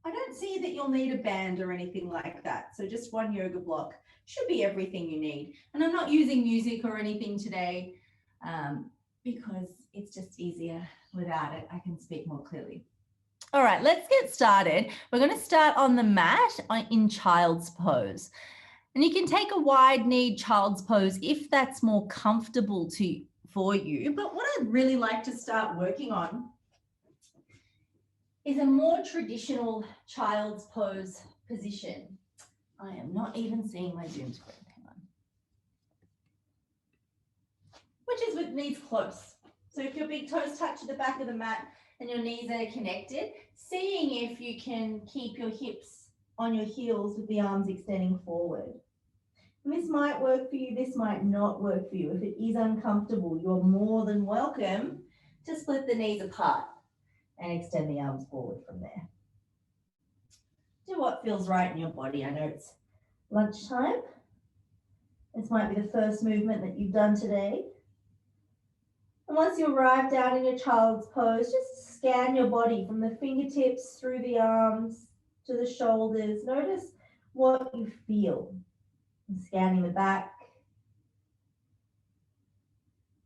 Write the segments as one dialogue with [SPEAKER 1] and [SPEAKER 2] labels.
[SPEAKER 1] I don't see that you'll need a band or anything like that. So just one yoga block should be everything you need. And I'm not using music or anything today because it's just easier without it. I can speak more clearly. All right, let's get started. We're going to start on the mat in child's pose. And you can take a wide-kneed child's pose if that's more comfortable for you. But what I'd really like to start working on is a more traditional child's pose position. I am not even seeing my Zoom screen. Hang on. Which is with knees close. So if your big toes touch at the back of the mat and your knees are connected, seeing if you can keep your hips on your heels with the arms extending forward. And this might work for you, this might not work for you. If it is uncomfortable, you're more than welcome to split the knees apart and extend the arms forward from there. Do what feels right in your body. I know it's lunchtime. This might be the first movement that you've done today. And once you arrive down in your child's pose, just scan your body from the fingertips through the arms to the shoulders. Notice what you feel. I'm scanning the back.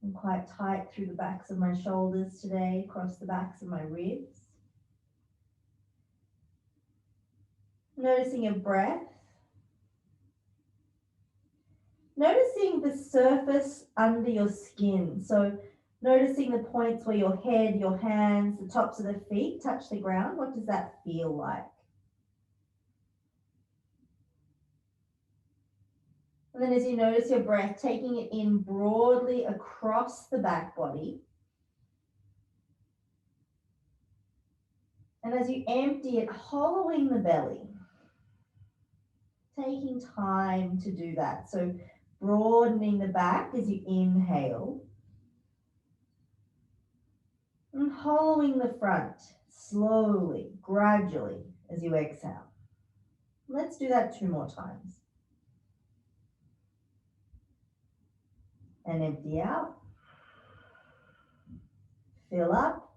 [SPEAKER 1] I'm quite tight through the backs of my shoulders today, across the backs of my ribs. Noticing your breath. Noticing the surface under your skin. So noticing the points where your head, your hands, the tops of the feet touch the ground. What does that feel like? And then as you notice your breath, taking it in broadly across the back body. And as you empty it, hollowing the belly. Taking time to do that. So broadening the back as you inhale. And hollowing the front slowly, gradually as you exhale. Let's do that 2 more times. And empty out. Fill up.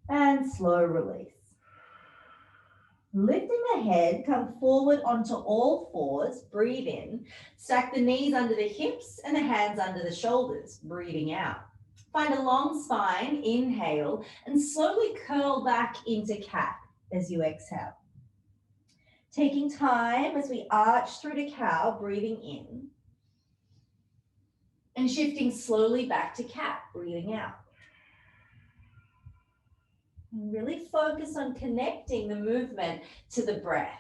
[SPEAKER 1] And slow release. Lifting the head, come forward onto all fours, breathe in. Stack the knees under the hips and the hands under the shoulders, breathing out. Find a long spine, inhale, and slowly curl back into cat as you exhale. Taking time as we arch through to cow, breathing in. And shifting slowly back to cat, breathing out. And really focus on connecting the movement to the breath.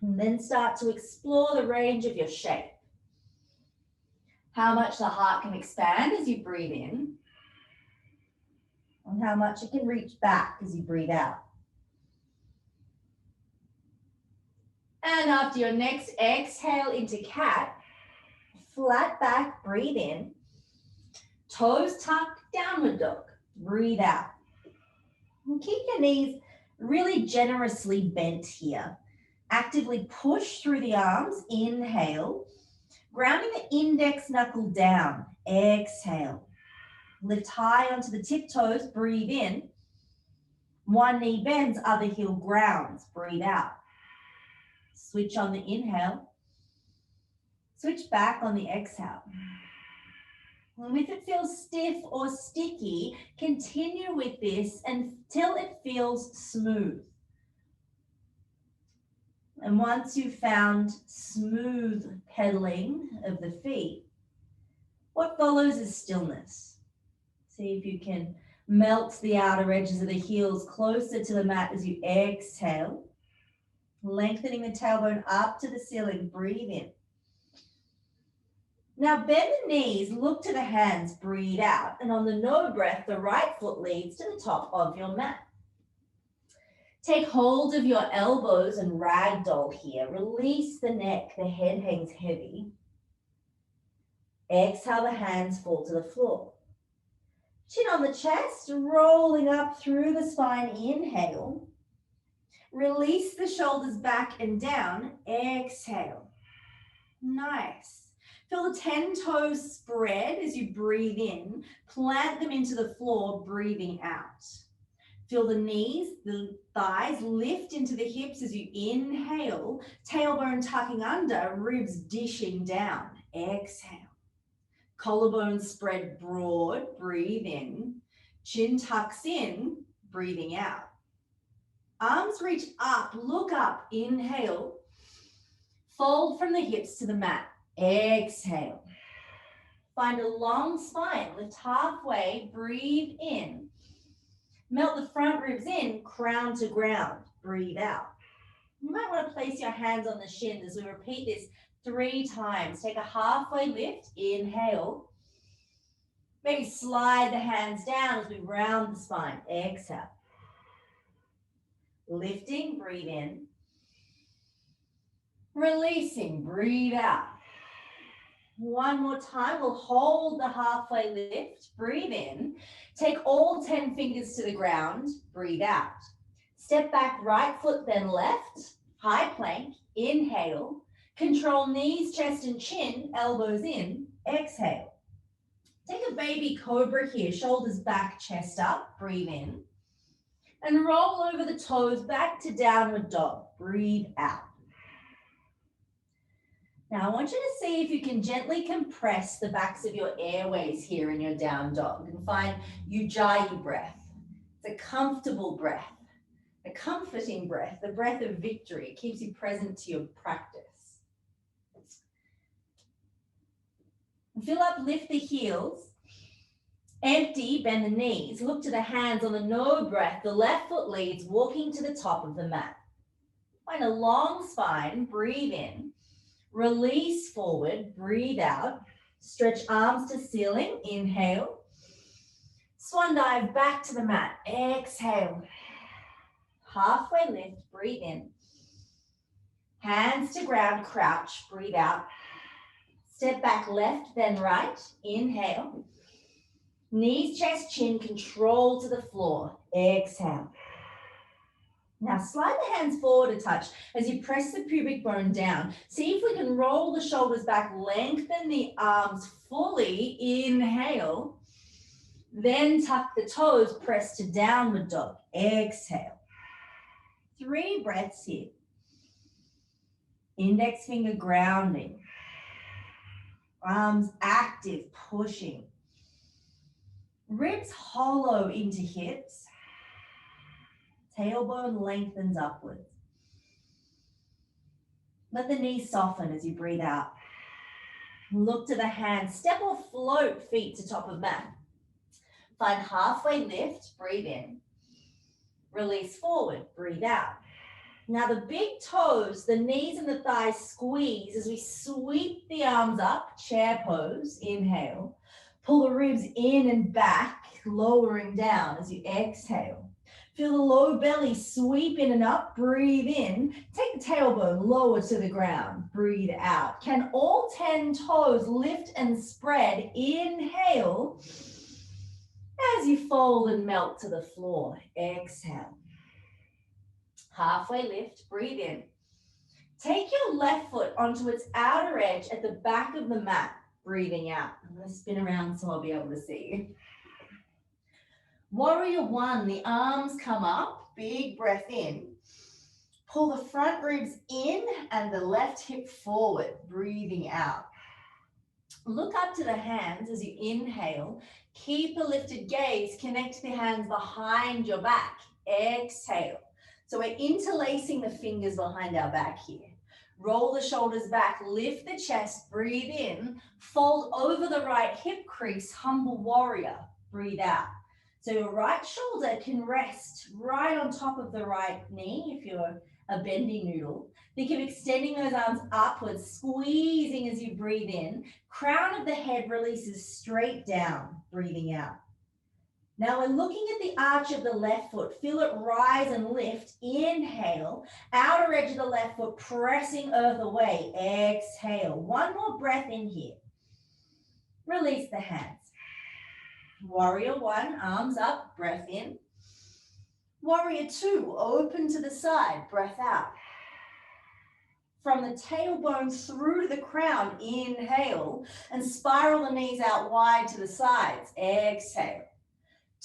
[SPEAKER 1] And then start to explore the range of your shape. How much the heart can expand as you breathe in, and how much it can reach back as you breathe out. And after your next exhale into cat, flat back, breathe in. Toes tucked, downward dog. Breathe out. And keep your knees really generously bent here. Actively push through the arms, inhale. Grounding the index knuckle down, exhale. Lift high onto the tiptoes, breathe in. One knee bends, other heel grounds, breathe out. Switch on the inhale. Switch back on the exhale. And if it feels stiff or sticky, continue with this until it feels smooth. And once you've found smooth pedaling of the feet, what follows is stillness. See if you can melt the outer edges of the heels closer to the mat as you exhale. Lengthening the tailbone up to the ceiling, breathe in. Now bend the knees, look to the hands, breathe out. And on the no breath, the right foot leads to the top of your mat. Take hold of your elbows and ragdoll here. Release the neck, the head hangs heavy. Exhale, the hands fall to the floor. Chin on the chest, rolling up through the spine, inhale. Release the shoulders back and down, exhale. Nice. Feel the 10 toes spread as you breathe in. Plant them into the floor, breathing out. Feel the knees, the thighs lift into the hips as you inhale. Tailbone tucking under, ribs dishing down. Exhale. Collarbones spread broad, breathe in. Chin tucks in, breathing out. Arms reach up, look up, inhale. Fold from the hips to the mat. Exhale. Find a long spine, lift halfway, breathe in. Melt the front ribs in, crown to ground, breathe out. You might want to place your hands on the shins as we repeat this 3 times. Take a halfway lift, inhale. Maybe slide the hands down as we round the spine, exhale. Lifting, breathe in. Releasing, breathe out. One more time, we'll hold the halfway lift, breathe in. Take all 10 fingers to the ground, breathe out. Step back, right foot, then left. High plank, inhale. Control knees, chest and chin, elbows in, exhale. Take a baby cobra here, shoulders back, chest up, breathe in. And roll over the toes back to downward dog, breathe out. Now I want you to see if you can gently compress the backs of your airways here in your down dog and find Ujjayi breath. It's a comfortable breath, a comforting breath, the breath of victory. It keeps you present to your practice. Fill up, lift the heels. Empty, bend the knees. Look to the hands on the no breath. The left foot leads, walking to the top of the mat. Find a long spine, breathe in. Release forward, breathe out. Stretch arms to ceiling, inhale. Swan dive back to the mat, exhale. Halfway lift, breathe in. Hands to ground, crouch, breathe out. Step back left, then right, inhale. Knees, chest, chin, control to the floor, exhale. Now slide the hands forward a touch as you press the pubic bone down. See if we can roll the shoulders back, lengthen the arms fully, inhale. Then tuck the toes, press to downward dog, exhale. 3 breaths here. Index finger grounding. Arms active, pushing. Ribs hollow into hips. Tailbone lengthens upwards. Let the knees soften as you breathe out. Look to the hands. Step or float feet to top of mat. Find halfway lift, breathe in. Release forward, breathe out. Now the big toes, the knees and the thighs squeeze as we sweep the arms up, chair pose, inhale. Pull the ribs in and back, lowering down as you exhale. Feel the low belly sweep in and up, breathe in. Take the tailbone lower to the ground, breathe out. Can all 10 toes lift and spread? Inhale. As you fold and melt to the floor, exhale. Halfway lift, breathe in. Take your left foot onto its outer edge at the back of the mat, breathing out. I'm going to spin around so I'll be able to see you. Warrior 1, the arms come up, big breath in. Pull the front ribs in and the left hip forward, breathing out. Look up to the hands as you inhale. Keep a lifted gaze, connect the hands behind your back, exhale. So we're interlacing the fingers behind our back here. Roll the shoulders back, lift the chest, breathe in, fold over the right hip crease, humble warrior, breathe out. So your right shoulder can rest right on top of the right knee if you're a bendy noodle. Think of extending those arms upwards, squeezing as you breathe in. Crown of the head releases straight down, breathing out. Now we're looking at the arch of the left foot. Feel it rise and lift. Inhale. Outer edge of the left foot pressing earth away. Exhale. One more breath in here. Release the hands. Warrior 1, arms up, breath in. Warrior 2, open to the side, breath out. from the tailbone through to the crown. Inhale and spiral the knees out wide to the sides. Exhale.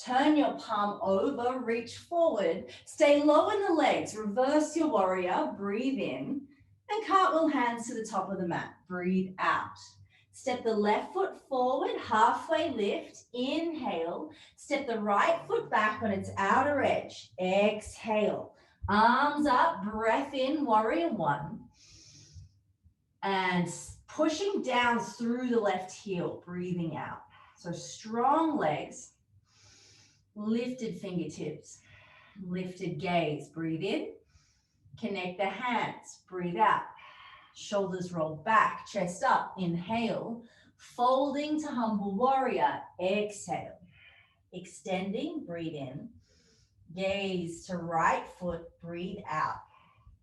[SPEAKER 1] Turn your palm over, reach forward. Stay low in the legs. Reverse your warrior. Breathe in and cartwheel hands to the top of the mat. Breathe out. Step the left foot forward, halfway lift. Inhale. Step the right foot back on its outer edge. Exhale. Arms up, breath in, warrior one. And pushing down through the left heel, breathing out. So strong legs, lifted fingertips, lifted gaze. Breathe in, connect the hands, breathe out. Shoulders roll back, chest up, inhale. Folding to humble warrior, exhale. Extending, breathe in. Gaze to right foot, breathe out.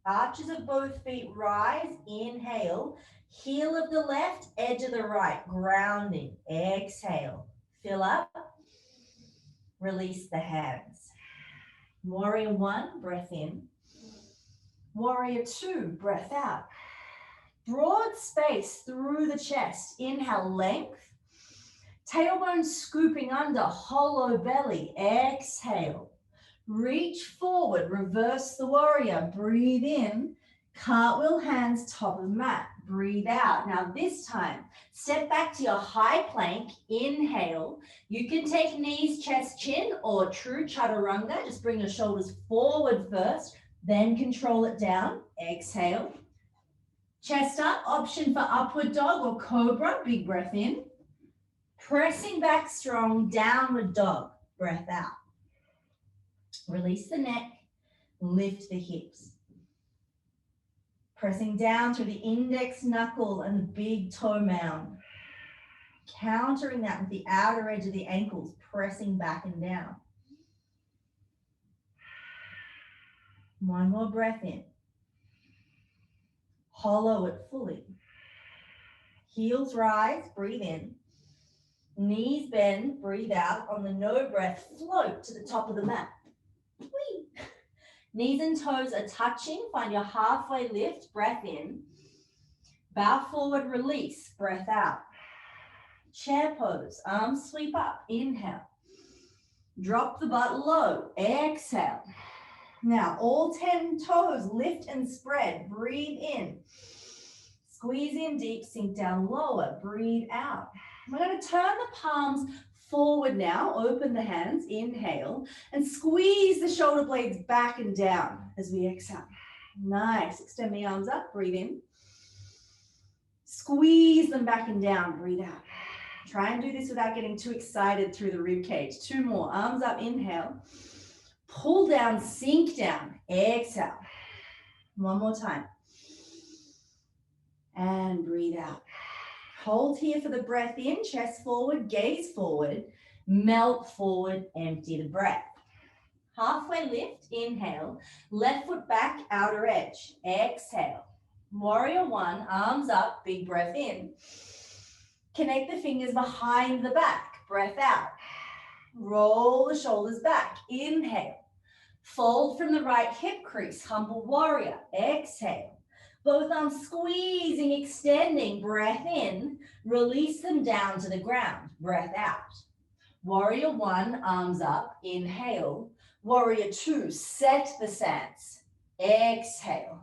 [SPEAKER 1] Arches of both feet rise, inhale. Heel of the left, edge of the right, grounding. Exhale. Fill up. Release the hands. Warrior one, breath in. Warrior two, breath out. Broad space through the chest. Inhale, length. Tailbone scooping under, hollow belly. Exhale. Reach forward, reverse the warrior. Breathe in, cartwheel hands top of the mat. Breathe out. Now this time, step back to your high plank. Inhale. You can take knees, chest, chin, or true chaturanga. Just bring your shoulders forward first, then control it down. Exhale. Chest up, option for upward dog or cobra. Big breath in. Pressing back strong, downward dog. Breath out. Release the neck, lift the hips. Pressing down through the index knuckle and the big toe mound. Countering that with the outer edge of the ankles, pressing back and down. One more breath in. Hollow it fully. Heels rise, breathe in. Knees bend, breathe out. On the no breath, float to the top of the mat. Whee. Knees and toes are touching. Find your halfway lift, breath in. Bow forward, release, breath out. Chair pose, arms sweep up, inhale. Drop the butt low, exhale. Now all 10 toes lift and spread, breathe in. Squeeze in deep, sink down lower, breathe out. We're going to turn the palms forward now, open the hands, inhale, and squeeze the shoulder blades back and down as we exhale. Nice, extend the arms up, breathe in. Squeeze them back and down, breathe out. Try and do this without getting too excited through the rib cage. Two more, arms up, inhale. Pull down, sink down, exhale. One more time. And breathe out. Hold here for the breath in, chest forward, gaze forward, melt forward, empty the breath. Halfway lift, inhale, left foot back, outer edge, exhale. Warrior one, arms up, big breath in. Connect the fingers behind the back, breath out. Roll the shoulders back, inhale. Fold from the right hip crease, humble warrior, exhale. Both arms squeezing, extending, breath in, release them down to the ground, breath out. Warrior one, arms up, inhale. Warrior two, set the stance, exhale.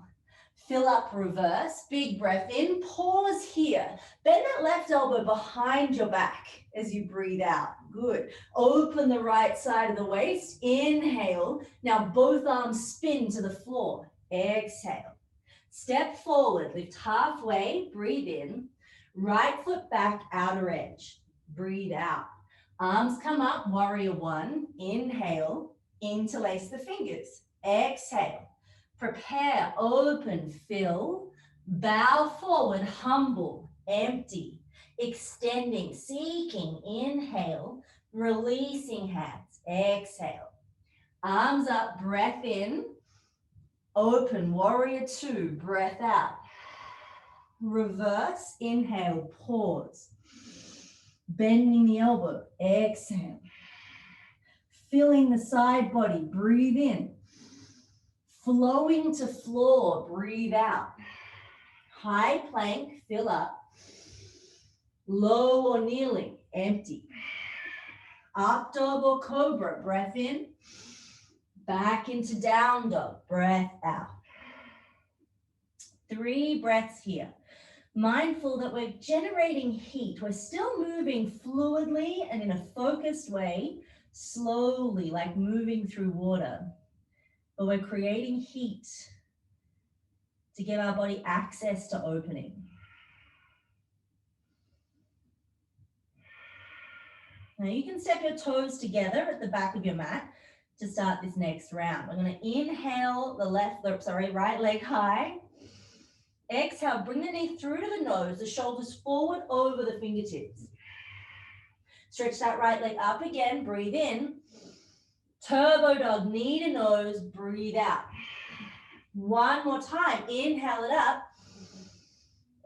[SPEAKER 1] Fill up, reverse, big breath in, pause here. Bend that left elbow behind your back as you breathe out, good. Open the right side of the waist, inhale. Now both arms spin to the floor, exhale. Step forward, lift halfway, breathe in. Right foot back, outer edge. Breathe out. Arms come up, warrior one. Inhale, interlace the fingers. Exhale. Prepare, open, fill. Bow forward, humble, empty. Extending, seeking, inhale. Releasing hands, exhale. Arms up, breath in. Open, warrior two, breath out. Reverse, inhale, pause. Bending the elbow, exhale. Filling the side body, breathe in. Flowing to floor, breathe out. High plank, fill up. Low or kneeling, empty. Up dog or cobra, breath in. Back into down dog, breath out. 3 breaths here. Mindful that we're generating heat. We're still moving fluidly and in a focused way, slowly, like moving through water. But we're creating heat to give our body access to opening. Now you can step your toes together at the back of your mat to start this next round. We're going to inhale the right leg high. Exhale, bring the knee through to the nose, the shoulders forward over the fingertips. Stretch that right leg up again, breathe in. Turbo dog, knee to nose, breathe out. One more time, inhale it up.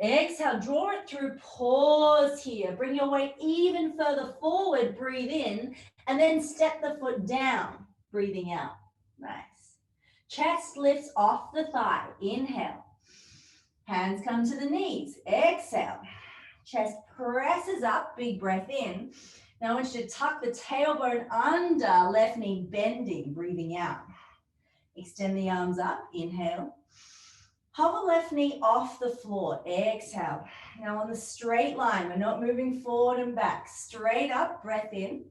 [SPEAKER 1] Exhale, draw it through, pause here. Bring your weight even further forward, breathe in, and then step the foot down, breathing out. Nice. Chest lifts off the thigh, inhale. Hands come to the knees, exhale. Chest presses up, big breath in. Now I want you to tuck the tailbone under, left knee bending, breathing out. Extend the arms up, inhale. Hover left knee off the floor, exhale. Now on the straight line, we're not moving forward and back. Straight up, breath in.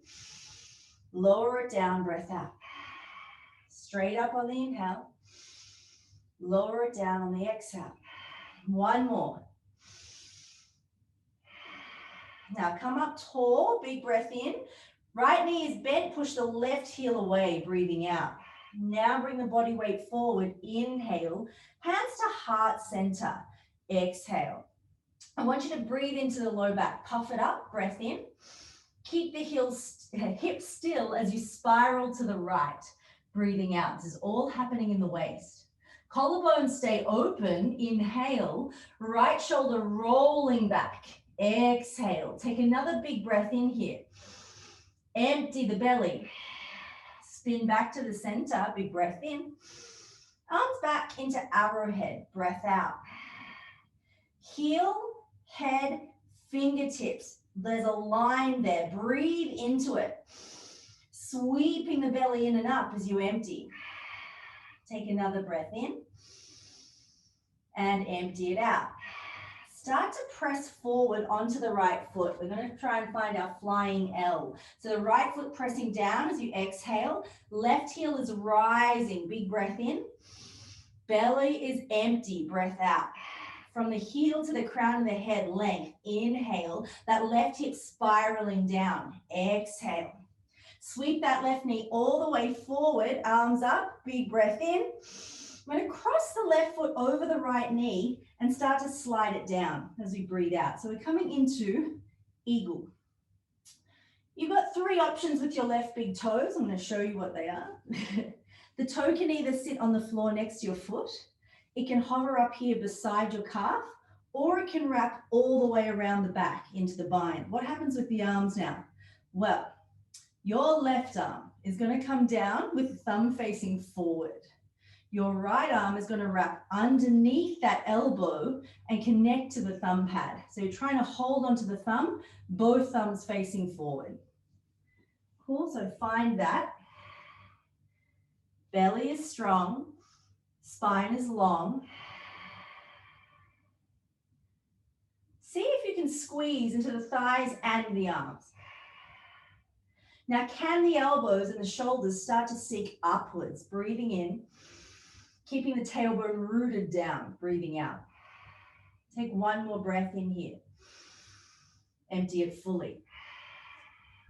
[SPEAKER 1] Lower it down, breath out. Straight up on the inhale. Lower it down on the exhale. One more. Now come up tall, big breath in. Right knee is bent, push the left heel away, breathing out. Now bring the body weight forward, inhale. Hands to heart center, exhale. I want you to breathe into the low back, puff it up, breath in. Keep the hips still as you spiral to the right, breathing out. This is all happening in the waist. Collarbones stay open, inhale, right shoulder rolling back, exhale. Take another big breath in here. Empty the belly. Spin back to the center, big breath in. Arms back into arrowhead, breath out. Heel, head, fingertips. There's a line there, breathe into it. Sweeping the belly in and up as you empty. Take another breath in and empty it out. Start to press forward onto the right foot. We're going to try and find our flying L. So the right foot pressing down as you exhale. Left heel is rising. Big breath in. Belly is empty. Breath out. From the heel to the crown of the head, length. Inhale. That left hip spiraling down. Exhale. Sweep that left knee all the way forward. Arms up. Big breath in. I'm going to cross the left foot over the right knee and start to slide it down as we breathe out. So we're coming into eagle. You've got 3 options with your left big toes. I'm going to show you what they are. The toe can either sit on the floor next to your foot. It can hover up here beside your calf, or it can wrap all the way around the back into the bind. What happens with the arms now? Well, your left arm is going to come down with the thumb facing forward. Your right arm is going to wrap underneath that elbow and connect to the thumb pad. So you're trying to hold onto the thumb, both thumbs facing forward. Cool, so find that. Belly is strong, spine is long. See if you can squeeze into the thighs and the arms. Now, can the elbows and the shoulders start to sink upwards, breathing in, keeping the tailbone rooted down, breathing out. Take one more breath in here. Empty it fully.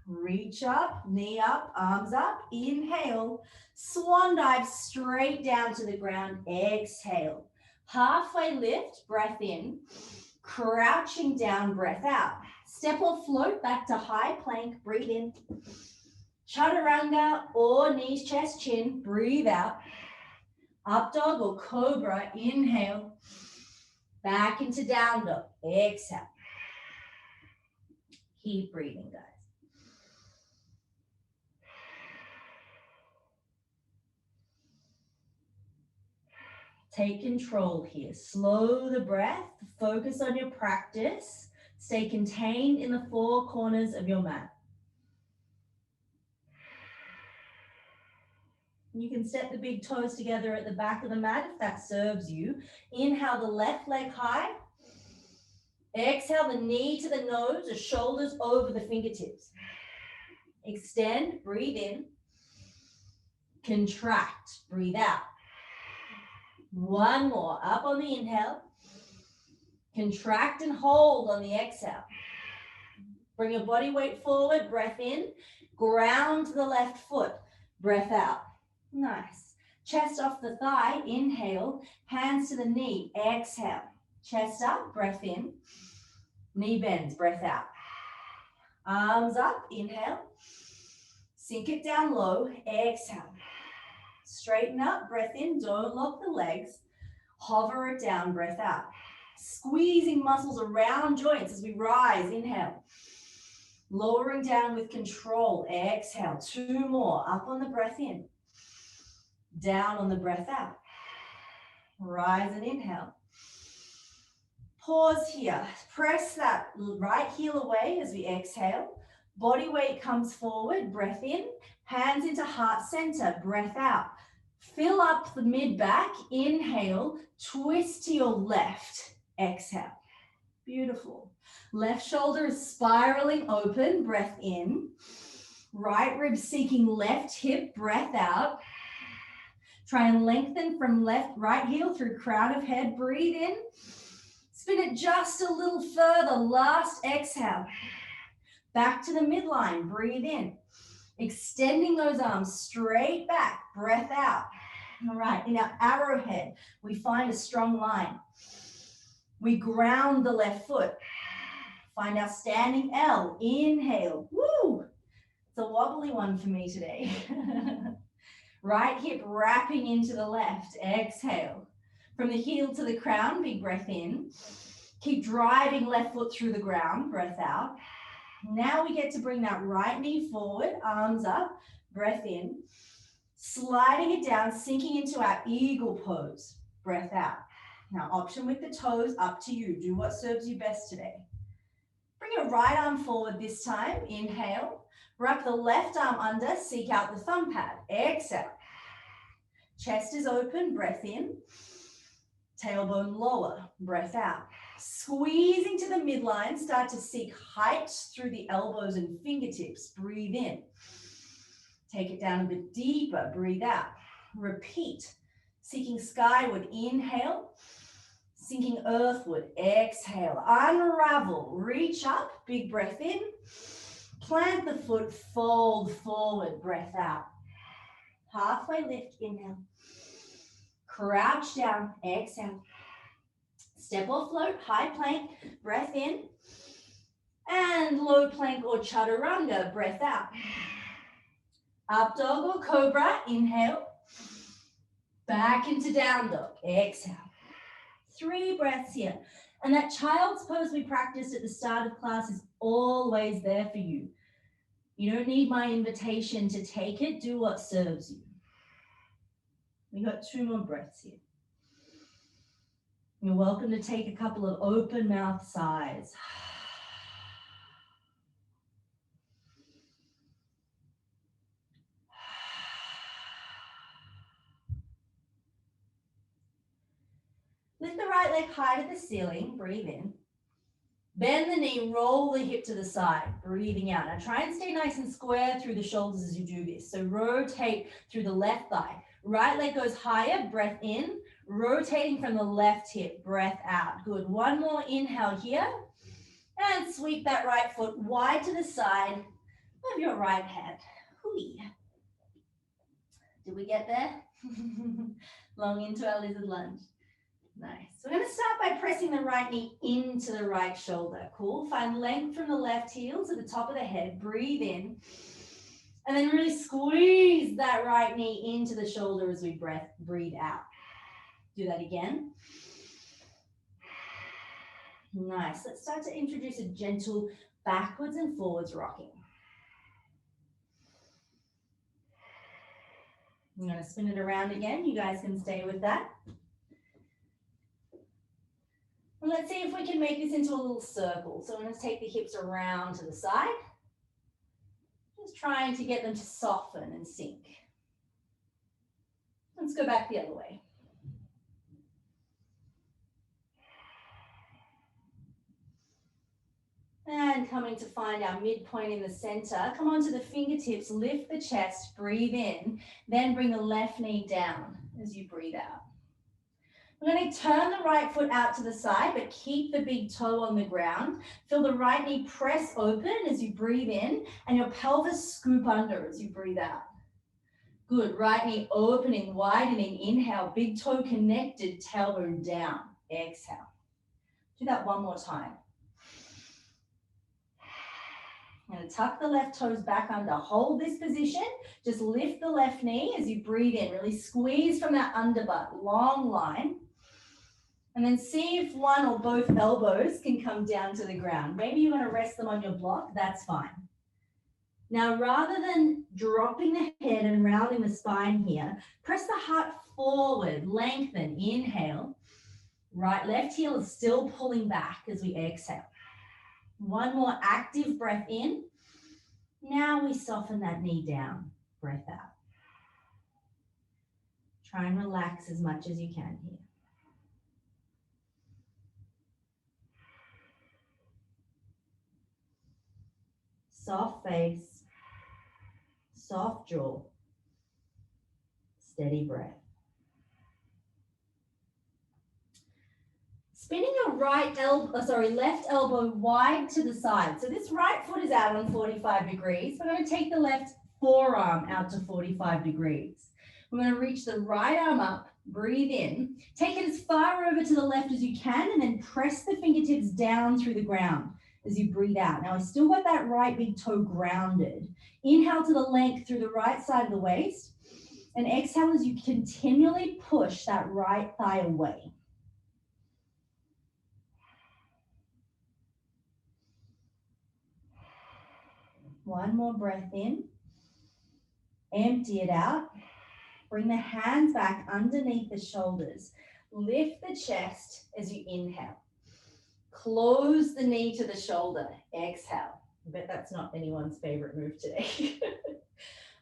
[SPEAKER 1] Reach up, knee up, arms up. Inhale. Swan dive straight down to the ground. Exhale. Halfway lift, breath in. Crouching down, breath out. Step or float back to high plank. Breathe in. Chaturanga or knees, chest, chin. Breathe out. Up dog or cobra, inhale. Back into down dog, exhale. Keep breathing, guys. Take control here. Slow the breath. Focus on your practice. Stay contained in the four corners of your mat. You can step the big toes together at the back of the mat if that serves you. Inhale the left leg high. Exhale the knee to the nose, the shoulders over the fingertips. Extend, breathe in. Contract, breathe out. One more, up on the inhale. Contract and hold on the exhale. Bring your body weight forward, breath in. Ground the left foot, breath out. Nice. Chest off the thigh, inhale. Hands to the knee, exhale. Chest up, breath in. Knee bends, breath out. Arms up, inhale. Sink it down low, exhale. Straighten up, breath in, don't lock the legs. Hover it down, breath out. Squeezing muscles around joints as we rise, inhale. Lowering down with control, exhale. Two more, up on the breath in. Down on the breath out. Rise and inhale. Pause here. Press that right heel away as we exhale. Body weight comes forward, breath in. Hands into heart center, breath out. Fill up the mid-back, inhale. Twist to your left, exhale. Beautiful. Left shoulder is spiraling open, breath in. Right rib seeking left hip, breath out. Try and lengthen from right heel through crown of head, breathe in. Spin it just a little further, last exhale. Back to the midline, breathe in. Extending those arms straight back, breath out. All right, in our arrowhead, we find a strong line. We ground the left foot. Find our standing L, inhale, woo. It's a wobbly one for me today. Right hip wrapping into the left, exhale. From the heel to the crown, big breath in. Keep driving left foot through the ground, breath out. Now we get to bring that right knee forward, arms up, breath in. Sliding it down, sinking into our eagle pose, breath out. Now option with the toes, up to you. Do what serves you best today. Bring your right arm forward this time, inhale. Wrap the left arm under, seek out the thumb pad, exhale. Chest is open, breath in. Tailbone lower, breath out. Squeezing to the midline, start to seek height through the elbows and fingertips, breathe in. Take it down a bit deeper, breathe out. Repeat, seeking skyward, inhale. Sinking earthward, exhale. Unravel, reach up, big breath in. Plant the foot, fold forward, breath out. Halfway lift, inhale. Crouch down, exhale. Step or float, high plank, breath in. And low plank or chaturanga, breath out. Up dog or cobra, inhale. Back into down dog, exhale. 3 breaths here. And that child's pose we practiced at the start of class is always there for you. You don't need my invitation to take it. Do what serves you. We got 2 more breaths here. You're welcome to take a couple of open mouth sighs. Lift the right leg high to the ceiling, breathe in. Bend the knee, roll the hip to the side, breathing out. Now try and stay nice and square through the shoulders as you do this. So rotate through the left thigh. Right leg goes higher, breath in. Rotating from the left hip, breath out. Good, one more inhale here. And sweep that right foot wide to the side of your right hand. Hui. Did we get there? Long into our lizard lunge. Nice. So we're going to start by pressing the right knee into the right shoulder. Cool. Find length from the left heel to the top of the head. Breathe in. And then really squeeze that right knee into the shoulder as we breathe out. Do that again. Nice. Let's start to introduce a gentle backwards and forwards rocking. I'm going to spin it around again. You guys can stay with that. And let's see if we can make this into a little circle. So I'm going to take the hips around to the side. Just trying to get them to soften and sink. Let's go back the other way. And coming to find our midpoint in the center, come onto the fingertips, lift the chest, breathe in, then bring the left knee down as you breathe out. We're going to turn the right foot out to the side, but keep the big toe on the ground. Feel the right knee press open as you breathe in, and your pelvis scoop under as you breathe out. Good, right knee opening, widening, inhale, big toe connected, tailbone down, exhale. Do that one more time. I'm going to tuck the left toes back under, hold this position, just lift the left knee as you breathe in, really squeeze from that underbutt, long line. And then see if one or both elbows can come down to the ground. Maybe you want to rest them on your block, that's fine. Now, rather than dropping the head and rounding the spine here, press the heart forward, lengthen, inhale. Right, left heel is still pulling back as we exhale. One more active breath in. Now we soften that knee down, breath out. Try and relax as much as you can here. Soft face, soft jaw, steady breath. Spinning your left elbow wide to the side. So this right foot is out on 45 degrees. We're going to take the left forearm out to 45 degrees. We're going to reach the right arm up, breathe in, take it as far over to the left as you can, and then press the fingertips down through the ground as you breathe out. Now I still got that right big toe grounded. Inhale to the length through the right side of the waist, and exhale as you continually push that right thigh away. One more breath in. Empty it out. Bring the hands back underneath the shoulders. Lift the chest as you inhale. Close the knee to the shoulder. Exhale. I bet that's not anyone's favorite move today.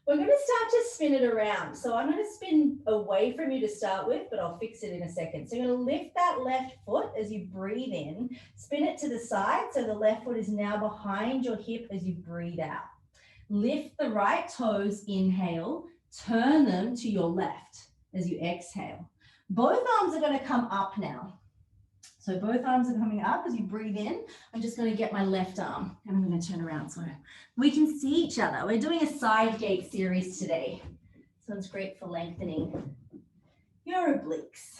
[SPEAKER 1] We're going to start to spin it around. So I'm going to spin away from you to start with, but I'll fix it in a second. So you're going to lift that left foot as you breathe in, spin it to the side. So the left foot is now behind your hip as you breathe out. Lift the right toes, inhale, turn them to your left as you exhale. Both arms are going to come up now. So both arms are coming up as you breathe in. I'm just going to get my left arm and I'm going to turn around so we can see each other. We're doing a side gate series today. This one's great for lengthening your obliques.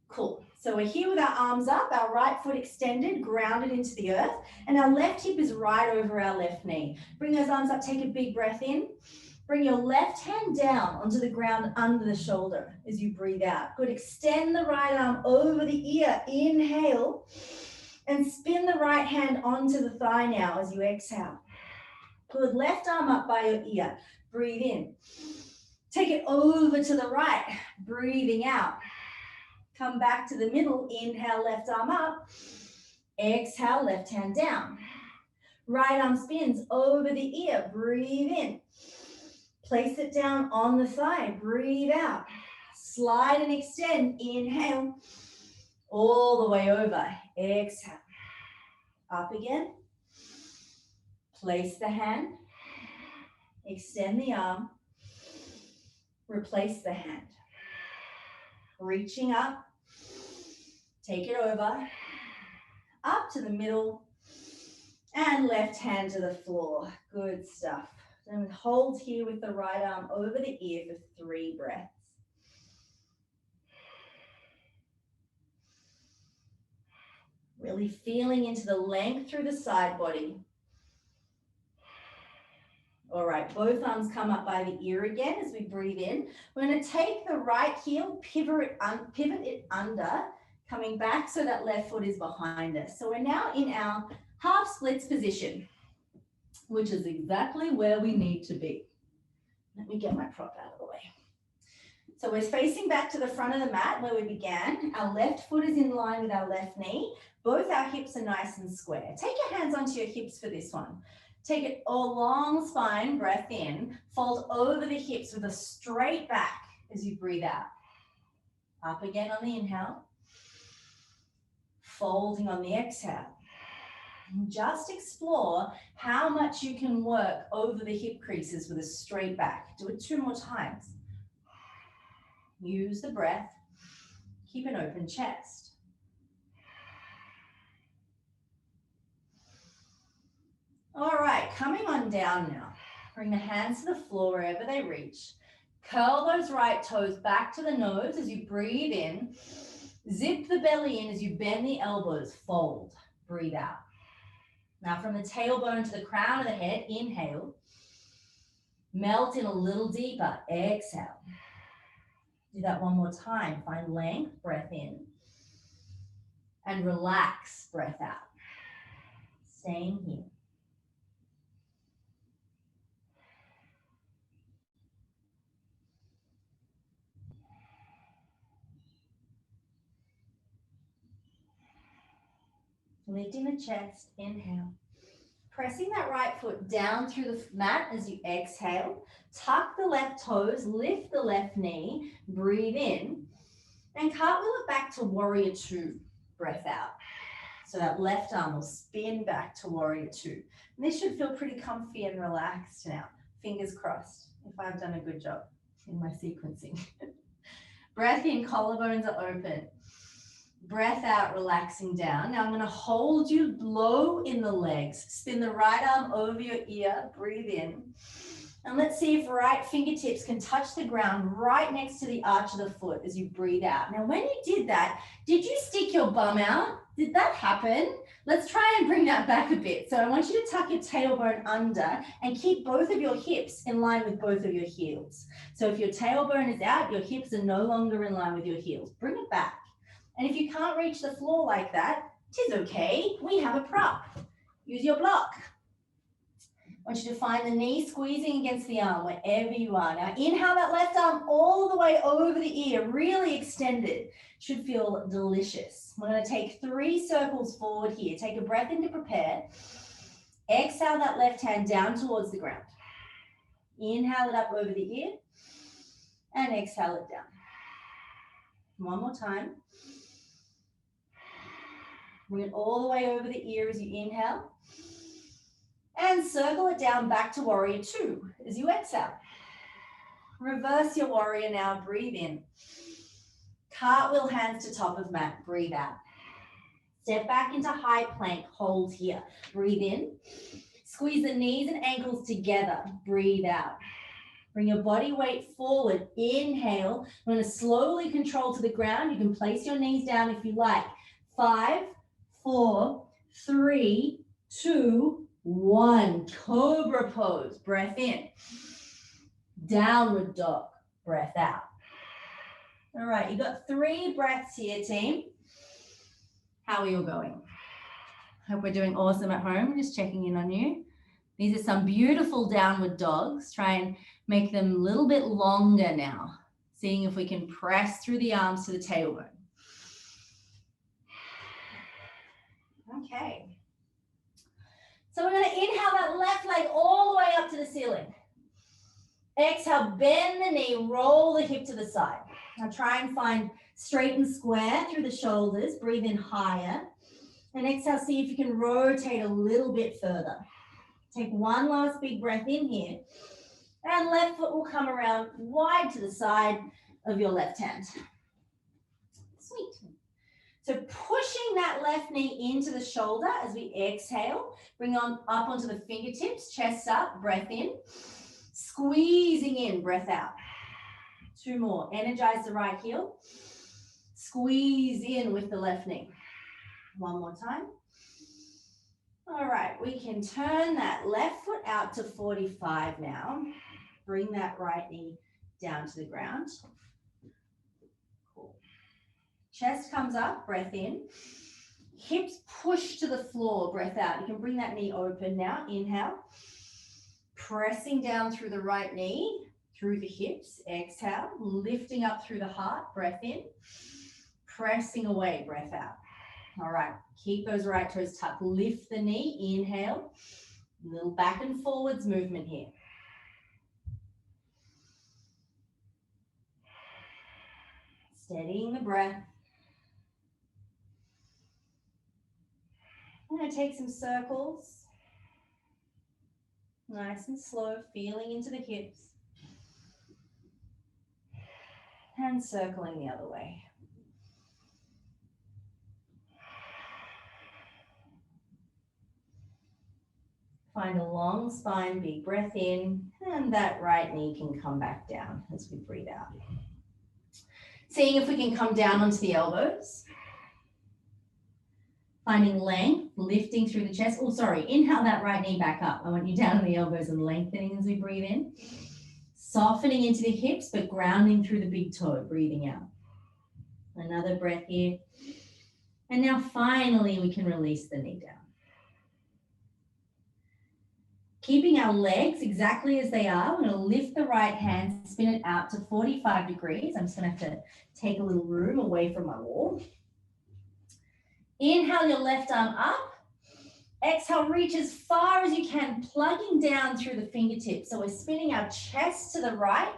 [SPEAKER 1] Cool. So we're here with our arms up, our right foot extended, grounded into the earth, and our left hip is right over our left knee. Bring those arms up, take a big breath in. Bring your left hand down onto the ground under the shoulder as you breathe out. Good. Extend the right arm over the ear. Inhale. And spin the right hand onto the thigh now as you exhale. Good. Left arm up by your ear. Breathe in. Take it over to the right. Breathing out. Come back to the middle. Inhale, left arm up. Exhale, left hand down. Right arm spins over the ear. Breathe in. Place it down on the thigh. Breathe out. Slide and extend. Inhale. All the way over. Exhale. Up again. Place the hand. Extend the arm. Replace the hand. Reaching up. Take it over. Up to the middle. And left hand to the floor. Good stuff. And hold here with the right arm over the ear for 3 breaths. Really feeling into the length through the side body. All right, both arms come up by the ear again as we breathe in. We're going to take the right heel, pivot it under, coming back so that left foot is behind us. So we're now in our half splits position, which is exactly where we need to be. Let me get my prop out of the way. So we're facing back to the front of the mat where we began. Our left foot is in line with our left knee. Both our hips are nice and square. Take your hands onto your hips for this one. Take it a long spine, breath in. Fold over the hips with a straight back as you breathe out. Up again on the inhale. Folding on the exhale. Just explore how much you can work over the hip creases with a straight back. Do it 2 more times. Use the breath. Keep an open chest. All right, coming on down now. Bring the hands to the floor wherever they reach. Curl those right toes back to the nose as you breathe in. Zip the belly in as you bend the elbows. Fold. Breathe out. Now from the tailbone to the crown of the head, inhale. Melt in a little deeper. Exhale. Do that one more time. Find length, breath in. And relax, breath out. Staying here. Lifting the chest, inhale. Pressing that right foot down through the mat as you exhale. Tuck the left toes, lift the left knee, breathe in, and cartwheel it back to warrior two, breath out. So that left arm will spin back to warrior two. And this should feel pretty comfy and relaxed now. Fingers crossed, if I've done a good job in my sequencing. Breath in, collarbones are open. Breath out, relaxing down. Now I'm going to hold you low in the legs. Spin the right arm over your ear. Breathe in. And let's see if right fingertips can touch the ground right next to the arch of the foot as you breathe out. Now, when you did that, did you stick your bum out? Did that happen? Let's try and bring that back a bit. So I want you to tuck your tailbone under and keep both of your hips in line with both of your heels. So if your tailbone is out, your hips are no longer in line with your heels. Bring it back. And if you can't reach the floor like that, 'tis okay. We have a prop. Use your block. I want you to find the knee squeezing against the arm wherever you are. Now inhale that left arm all the way over the ear, really extended. Should feel delicious. We're going to take 3 circles forward here. Take a breath in to prepare. Exhale that left hand down towards the ground. Inhale it up over the ear and exhale it down. One more time. Bring it all the way over the ear as you inhale. And circle it down back to warrior two as you exhale. Reverse your warrior now, breathe in. Cartwheel hands to top of mat, breathe out. Step back into high plank, hold here. Breathe in. Squeeze the knees and ankles together, breathe out. Bring your body weight forward, inhale. I'm going to slowly control to the ground. You can place your knees down if you like. 5, 4, 3, 2, 1. Cobra pose, breath in. Downward dog, breath out. All right, you got 3 breaths here, team. How are you going? Hope we're doing awesome at home. Just checking in on you. These are some beautiful downward dogs. Try and make them a little bit longer now. Seeing if we can press through the arms to the tailbone. Okay. So we're going to inhale that left leg all the way up to the ceiling. Exhale, bend the knee, roll the hip to the side. Now try and find straight and square through the shoulders. Breathe in higher. And exhale, see if you can rotate a little bit further. Take one last big breath in here. And left foot will come around wide to the side of your left hand. Sweet. So pushing that left knee into the shoulder as we exhale. Bring on up onto the fingertips, chest up, breath in. Squeezing in, breath out. 2 more. Energize the right heel. Squeeze in with the left knee. 1 more time. All right, we can turn that left foot out to 45 now. Bring that right knee down to the ground. Cool. Chest comes up, breath in. Hips push to the floor, breath out. You can bring that knee open now. Inhale. Pressing down through the right knee. through the hips, exhale, lifting up through the heart, breath in, pressing away, breath out. All right, keep those right toes tucked, lift the knee, inhale, little back and forwards movement here. Steadying the breath. I'm going to take some circles. Nice and slow, feeling into the hips. And circling the other way. Find a long spine, big breath in, and that right knee can come back down as we breathe out. Seeing if we can come down onto the elbows. Finding length, lifting through the chest. Oh, sorry, inhale that right knee back up. I want you down on the elbows and lengthening as we breathe in. Softening into the hips, but grounding through the big toe, breathing out. Another breath here. And now finally, we can release the knee down. Keeping our legs exactly as they are, we're going to lift the right hand, spin it out to 45 degrees. I'm just going to have to take a little room away from my wall. Inhale your left arm up. Exhale, reach as far as you can, plugging down through the fingertips. So we're spinning our chest to the right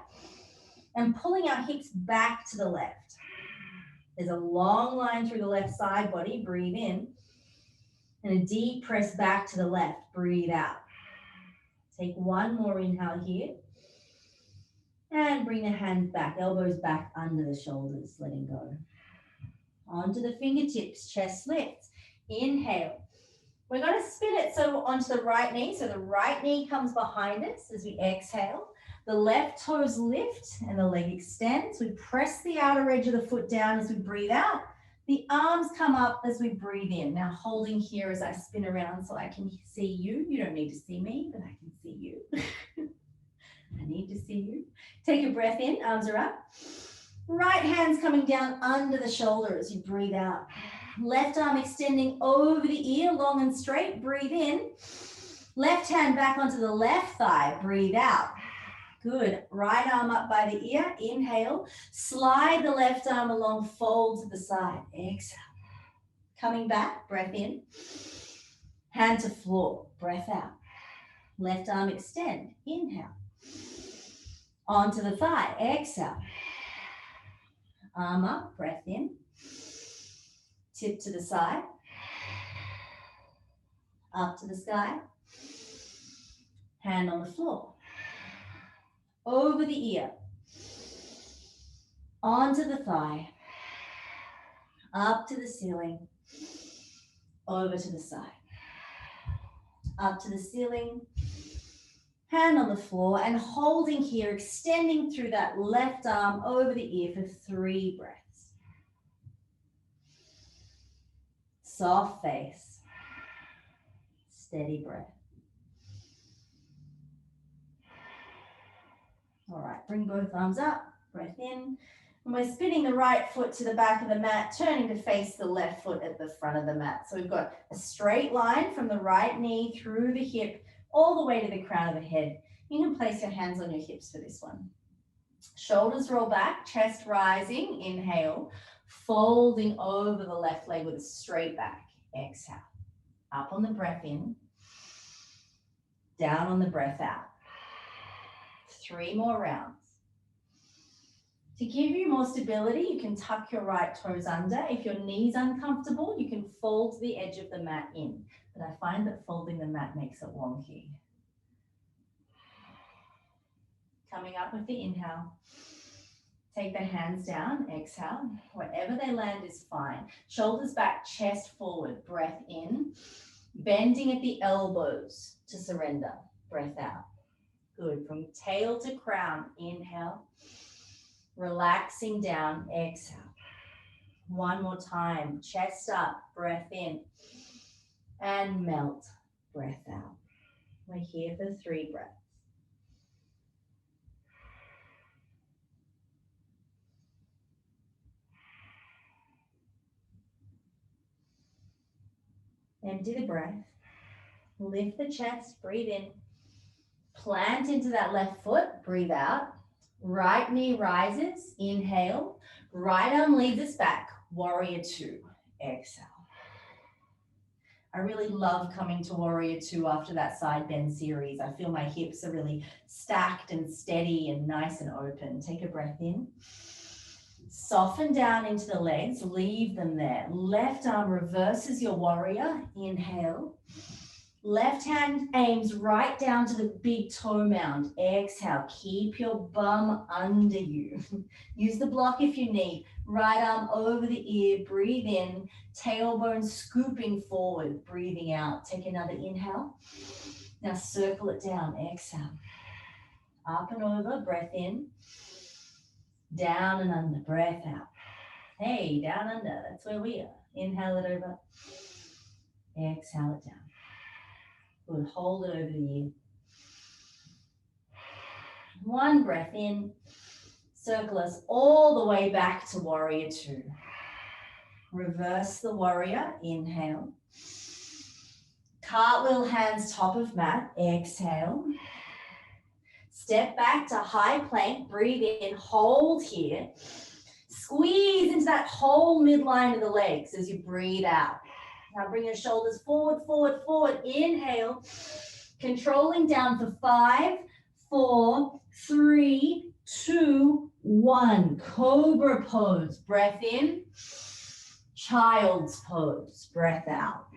[SPEAKER 1] and pulling our hips back to the left. There's a long line through the left side body. Breathe in. And a deep press back to the left. Breathe out. Take one more inhale here. And bring the hands back, elbows back under the shoulders, letting go. Onto the fingertips, chest lifts. Inhale. We're going to spin it so onto the right knee. So the right knee comes behind us as we exhale. The left toes lift and the leg extends. We press the outer edge of the foot down as we breathe out. The arms come up as we breathe in. Now holding here as I spin around so I can see you. You don't need to see me, but I can see you. I need to see you. Take a breath in, arms are up. Right hand's coming down under the shoulder as you breathe out. Left arm extending over the ear, long and straight. Breathe in. Left hand back onto the left thigh. Breathe out. Good. Right arm up by the ear. Inhale. Slide the left arm along, fold to the side. Exhale. Coming back, breath in. Hand to floor. Breath out. Left arm extend. Inhale. Onto the thigh. Exhale. Arm up. Breath in. Tip to the side. Up to the sky. Hand on the floor. Over the ear. Onto the thigh. Up to the ceiling. Over to the side. Up to the ceiling. Hand on the floor and holding here, extending through that left arm over the ear for 3 breaths. Soft face. Steady breath. All right, bring both arms up, breath in. And we're spinning the right foot to the back of the mat, turning to face the left foot at the front of the mat. So we've got a straight line from the right knee through the hip, all the way to the crown of the head. You can place your hands on your hips for this one. Shoulders roll back, chest rising, inhale, folding over the left leg with a straight back. Exhale, up on the breath in, down on the breath out. 3 more rounds. To give you more stability, you can tuck your right toes under. If your knee's uncomfortable, you can fold the edge of the mat in. But I find that folding the mat makes it wonky. Coming up with the inhale. Take the hands down, exhale. Wherever they land is fine. Shoulders back, chest forward, breath in. Bending at the elbows to surrender, breath out. Good, from tail to crown, inhale. Relaxing down, exhale. One more time, chest up, breath in. And melt, breath out. We're here for 3 breaths. Empty the breath. Lift the chest, breathe in. Plant into that left foot, breathe out. Right knee rises, inhale. Right arm leads us back, warrior two, exhale. I really love coming to warrior two after that side bend series. I feel my hips are really stacked and steady and nice and open. Take a breath in. Soften down into the legs, leave them there. Left arm reverses your warrior, inhale. Left hand aims right down to the big toe mound. Exhale, keep your bum under you. Use the block if you need. Right arm over the ear, breathe in. Tailbone scooping forward, breathing out. Take another inhale. Now circle it down, exhale. Up and over, breath in. Down and under, breath out. Hey, down under, that's where we are. Inhale it over. Exhale it down. Good, hold it over the ear. One breath in, circle us all the way back to warrior two. Reverse the warrior, inhale. Cartwheel hands top of mat, exhale. Step back to high plank, breathe in, hold here. Squeeze into that whole midline of the legs as you breathe out. Now bring your shoulders forward, forward, forward. Inhale, controlling down for 5, 4, 3, 2, 1. Cobra pose, breath in. Child's pose, breath out.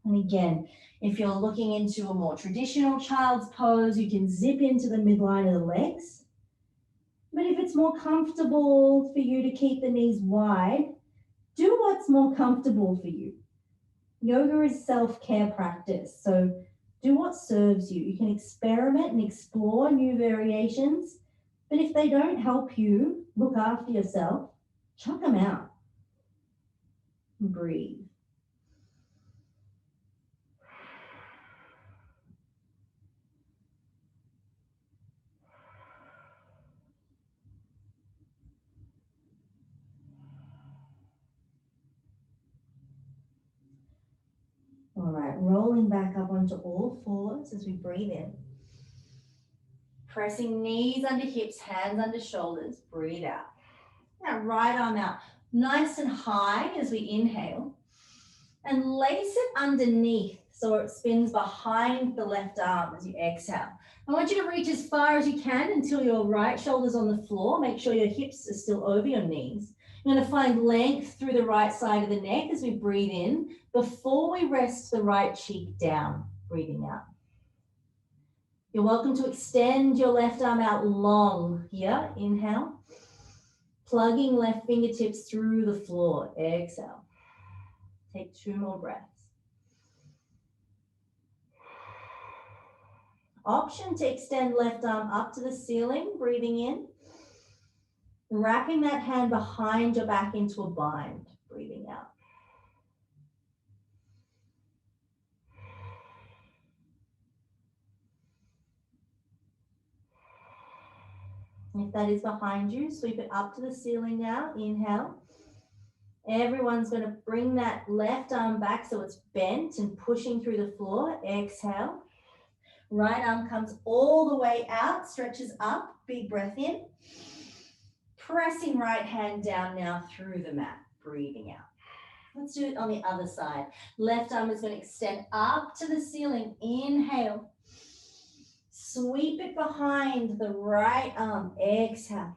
[SPEAKER 1] And again, if you're looking into a more traditional child's pose, you can zip into the midline of the legs. But if it's more comfortable for you to keep the knees wide, do what's more comfortable for you. Yoga is self-care practice, so do what serves you. You can experiment and explore new variations, but if they don't help you look after yourself, chuck them out. And breathe. All right, rolling back up onto all fours as we breathe in. Pressing knees under hips, hands under shoulders, breathe out. Now right arm out, nice and high as we inhale. And lace it underneath so it spins behind the left arm as you exhale. I want you to reach as far as you can until your right shoulder's on the floor. Make sure your hips are still over your knees. You're going to find length through the right side of the neck as we breathe in before we rest the right cheek down, breathing out. You're welcome to extend your left arm out long here. Inhale. Plugging left fingertips through the floor. Exhale. Take 2 more breaths. Option to extend left arm up to the ceiling, breathing in. Wrapping that hand behind your back into a bind, breathing out. If that is behind you, sweep it up to the ceiling now. Inhale. Everyone's going to bring that left arm back so it's bent and pushing through the floor. Exhale. Right arm comes all the way out, stretches up. Big breath in. Pressing right hand down now through the mat, breathing out. Let's do it on the other side. Left arm is going to extend up to the ceiling. Inhale. Sweep it behind the right arm. Exhale.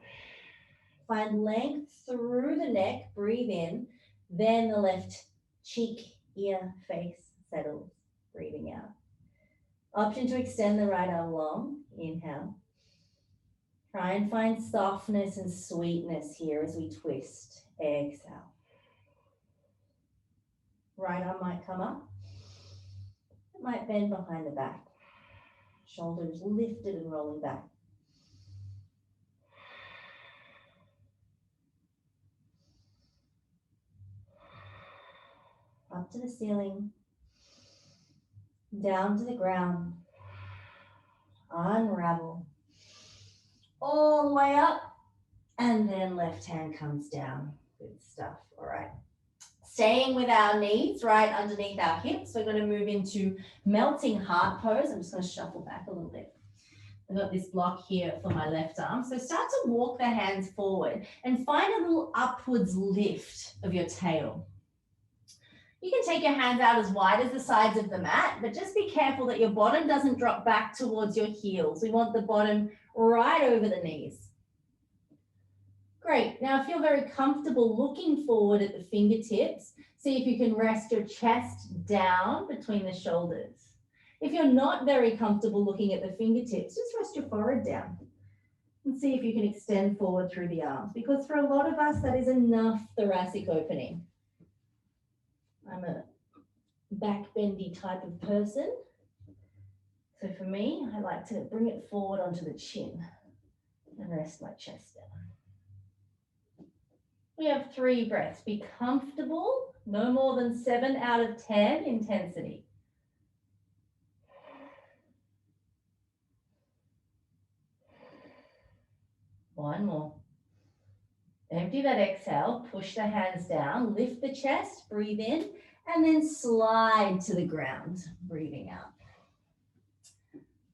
[SPEAKER 1] Find length through the neck. Breathe in. Then the left cheek, ear, face settles. Breathing out. Option to extend the right arm long. Inhale. Try and find softness and sweetness here as we twist. Exhale. Right arm might come up. It might bend behind the back. Shoulders lifted and rolling back. Up to the ceiling. Down to the ground. Unravel. All the way up. And then left hand comes down. Good stuff. All right. Staying with our knees right underneath our hips, we're going to move into melting heart pose. I'm just going to shuffle back a little bit. I've got this block here for my left arm. So start to walk the hands forward and find a little upwards lift of your tail. You can take your hands out as wide as the sides of the mat, but just be careful that your bottom doesn't drop back towards your heels. We want the bottom right over the knees. Great. Now feel very comfortable looking forward at the fingertips. See if you can rest your chest down between the shoulders. If you're not very comfortable looking at the fingertips, just rest your forehead down and see if you can extend forward through the arms, because for a lot of us, that is enough thoracic opening. I'm a back bendy type of person. So for me, I like to bring it forward onto the chin and rest my chest down. We have 3 breaths. Be comfortable, no more than 7 out of 10 intensity. One more. Empty that exhale, push the hands down, lift the chest, breathe in, and then slide to the ground, breathing out.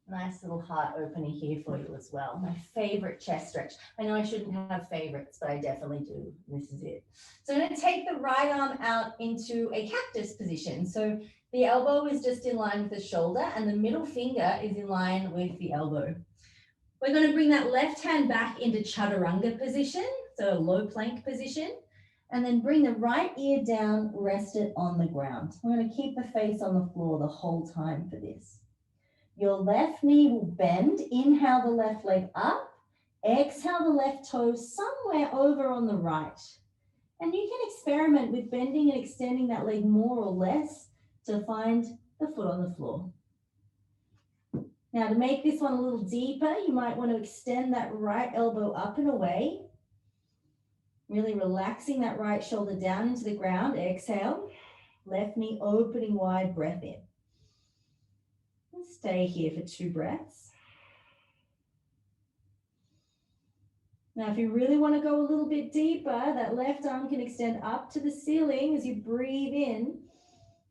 [SPEAKER 1] Nice little heart opener here for you as well. My favorite chest stretch. I know I shouldn't have favorites, but I definitely do. This is it. So I'm going to take the right arm out into a cactus position. So the elbow is just in line with the shoulder and the middle finger is in line with the elbow. We're going to bring that left hand back into chaturanga position, so a low plank position, and then bring the right ear down, rest it on the ground. We're going to keep the face on the floor the whole time for this. Your left knee will bend. Inhale the left leg up. Exhale the left toe somewhere over on the right. And you can experiment with bending and extending that leg more or less to find the foot on the floor. Now to make this one a little deeper, you might want to extend that right elbow up and away. Really relaxing that right shoulder down into the ground. Exhale. Left knee opening wide, breath in. And stay here for 2 breaths. Now, if you really want to go a little bit deeper, that left arm can extend up to the ceiling as you breathe in,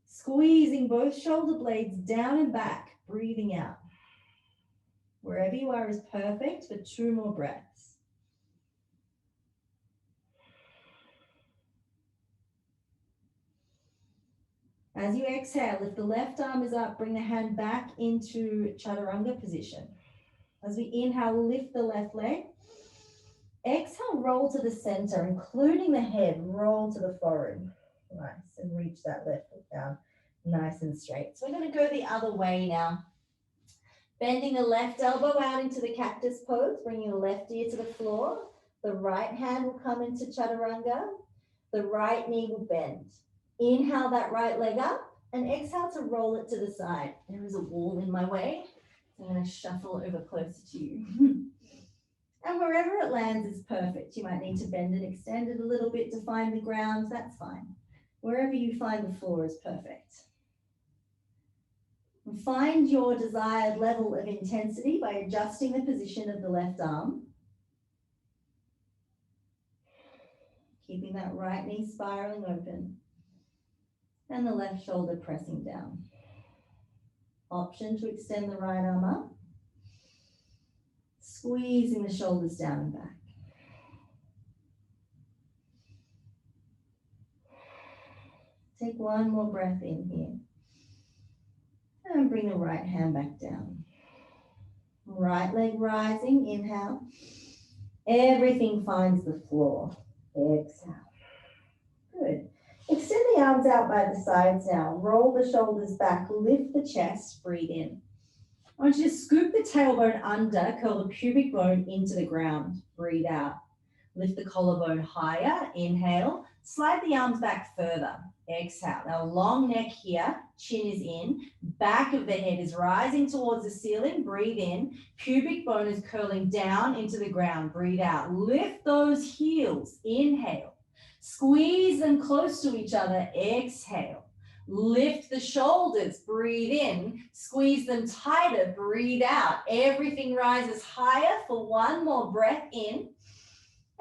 [SPEAKER 1] squeezing both shoulder blades down and back, breathing out. Wherever you are is perfect for 2 more breaths. As you exhale, if the left arm is up, bring the hand back into chaturanga position. As we inhale, lift the left leg. Exhale, roll to the center, including the head, roll to the forehead. Nice, and reach that left foot down nice and straight. So we're going to go the other way now. Bending the left elbow out into the cactus pose, bringing the left ear to the floor. The right hand will come into chaturanga. The right knee will bend. Inhale that right leg up and exhale to roll it to the side. There is a wall in my way, so I'm going to shuffle over closer to you. And wherever it lands is perfect. You might need to bend and extend it a little bit to find the ground. That's fine. Wherever you find the floor is perfect. And find your desired level of intensity by adjusting the position of the left arm. Keeping that right knee spiraling open. And the left shoulder pressing down. Option to extend the right arm up. Squeezing the shoulders down and back. Take one more breath in here. And bring the right hand back down. Right leg rising, inhale. Everything finds the floor. Exhale. Good. Extend the arms out by the sides now. Roll the shoulders back, lift the chest, breathe in. I want you to scoop the tailbone under, curl the pubic bone into the ground. Breathe out. Lift the collarbone higher, inhale. Slide the arms back further. Exhale. Now long neck here, chin is in, back of the head is rising towards the ceiling. Breathe in. Pubic bone is curling down into the ground. Breathe out. Lift those heels. Inhale. Squeeze them close to each other. Exhale. Lift the shoulders. Breathe in. Squeeze them tighter. Breathe out. Everything rises higher for one more breath in.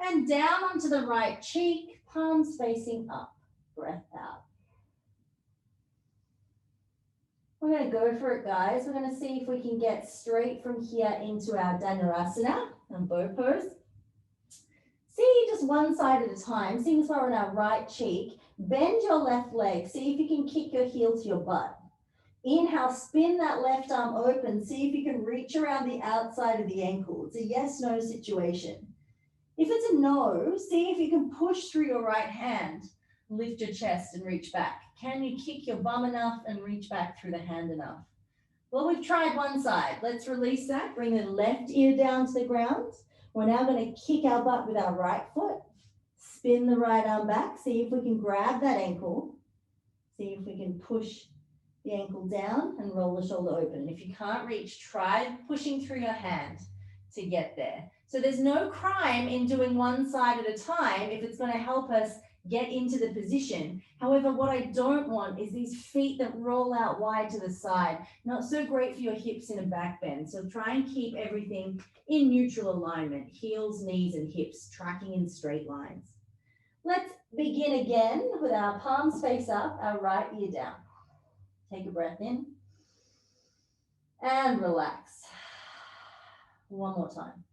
[SPEAKER 1] And down onto the right cheek, palms facing up. Breath out. We're going to go for it, guys. We're going to see if we can get straight from here into our Dhanurasana and bow pose. See just one side at a time. See this while we're on our right cheek. Bend your left leg. See if you can kick your heel to your butt. Inhale, spin that left arm open. See if you can reach around the outside of the ankle. It's a yes-no situation. If it's a no, see if you can push through your right hand. Lift your chest and reach back. Can you kick your bum enough and reach back through the hand enough? Well, we've tried one side. Let's release that. Bring the left ear down to the ground. We're now going to kick our butt with our right foot. Spin the right arm back. See if we can grab that ankle. See if we can push the ankle down and roll the shoulder open. And if you can't reach, try pushing through your hand to get there. So there's no crime in doing one side at a time if it's going to help us get into the position. However, what I don't want is these feet that roll out wide to the side. Not so great for your hips in a back bend. So try and keep everything in neutral alignment. Heels, knees, and hips tracking in straight lines. Let's begin again with our palms face up, our right ear down. Take a breath in and relax. One more time.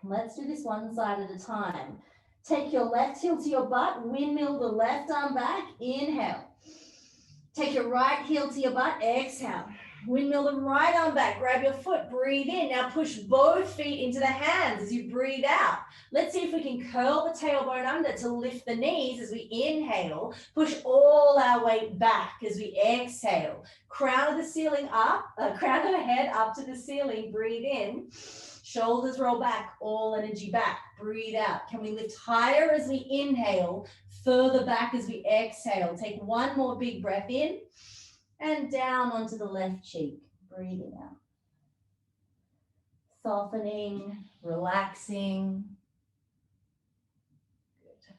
[SPEAKER 1] Let's do this one side at a time. Take your left heel to your butt, windmill the left arm back, inhale. Take your right heel to your butt, exhale. Windmill the right arm back, grab your foot, breathe in. Now push both feet into the hands as you breathe out. Let's see if we can curl the tailbone under to lift the knees as we inhale. Push all our weight back as we exhale. Crown of the ceiling up, crown of the head up to the ceiling, breathe in. Shoulders roll back, all energy back. Breathe out. Can we lift higher as we inhale, further back as we exhale? Take one more big breath in and down onto the left cheek. Breathing out. Softening, relaxing. Good.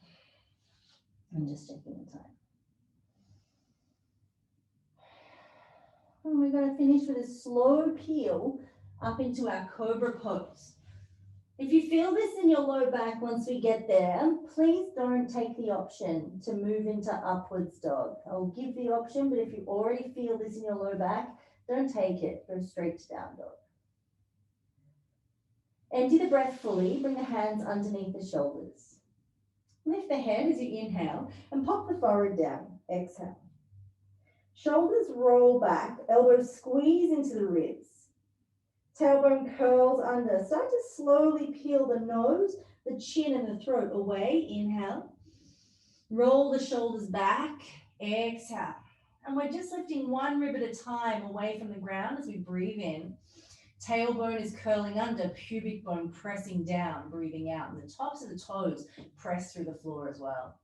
[SPEAKER 1] And just taking the time. And we're going to finish with a slow peel up into our cobra pose. If you feel this in your low back once we get there, please don't take the option to move into upwards dog. I'll give the option, but if you already feel this in your low back, don't take it. Go straight to down dog. Empty the breath fully. Bring the hands underneath the shoulders. Lift the head as you inhale and pop the forehead down. Exhale. Shoulders roll back, elbows squeeze into the ribs. Tailbone curls under. Start to slowly peel the nose, the chin, and the throat away. Inhale. Roll the shoulders back. Exhale. And we're just lifting one rib at a time away from the ground as we breathe in. Tailbone is curling under, pubic bone pressing down, breathing out. And the tops of the toes press through the floor as well.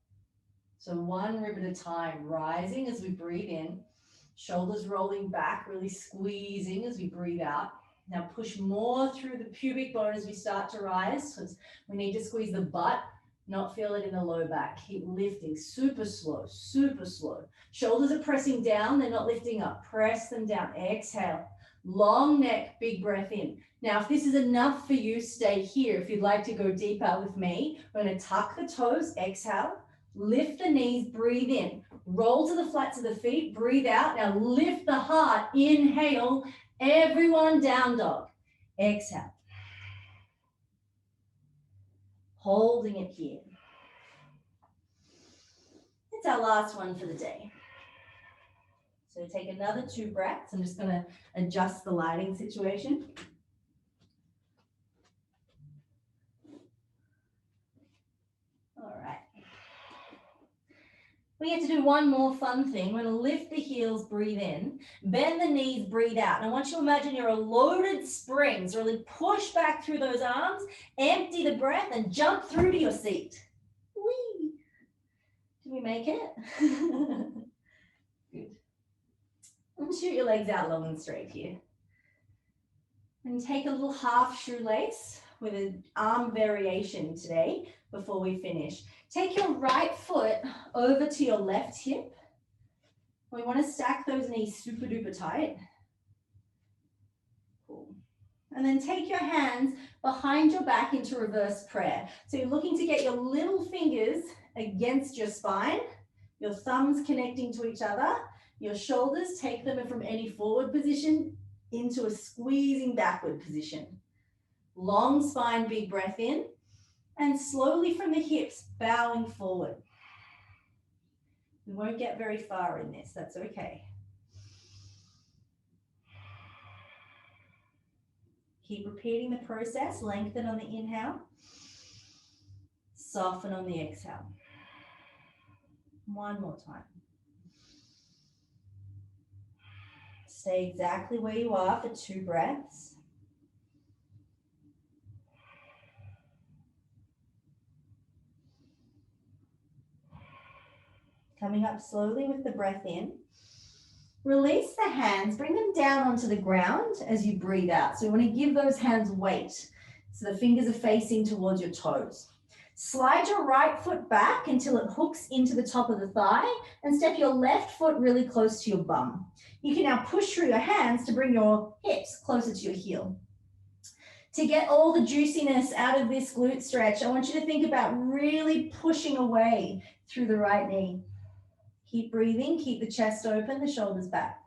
[SPEAKER 1] So one rib at a time, rising as we breathe in. Shoulders rolling back, really squeezing as we breathe out. Now push more through the pubic bone as we start to rise, because we need to squeeze the butt, not feel it in the low back. Keep lifting, super slow, super slow. Shoulders are pressing down, they're not lifting up. Press them down, exhale. Long neck, big breath in. Now, if this is enough for you, stay here. If you'd like to go deeper with me, we're going to tuck the toes, exhale. Lift the knees, breathe in. Roll to the flats of the feet, breathe out. Now lift the heart, inhale. Everyone down dog. Exhale. Holding it here. It's our last one for the day. So take another 2 breaths. I'm just going to adjust the lighting situation. All right. We get to do one more fun thing. We're going to lift the heels, breathe in, bend the knees, breathe out. And I want you to imagine you're a loaded spring. So really push back through those arms, empty the breath, and jump through to your seat. Whee! Did we make it? Good. And shoot your legs out long and straight here. And take a little half shoelace with an arm variation today before we finish. Take your right foot over to your left hip. We want to stack those knees super duper tight. Cool. And then take your hands behind your back into reverse prayer. So you're looking to get your little fingers against your spine. Your thumbs connecting to each other. Your shoulders, take them from any forward position into a squeezing backward position. Long spine, big breath in. And slowly from the hips, bowing forward. We won't get very far in this, that's okay. Keep repeating the process. Lengthen on the inhale. Soften on the exhale. One more time. Stay exactly where you are for 2 breaths. Coming up slowly with the breath in. Release the hands, bring them down onto the ground as you breathe out. So you want to give those hands weight. So the fingers are facing towards your toes. Slide your right foot back until it hooks into the top of the thigh and step your left foot really close to your bum. You can now push through your hands to bring your hips closer to your heel. To get all the juiciness out of this glute stretch, I want you to think about really pushing away through the right knee. Keep breathing, keep the chest open, the shoulders back.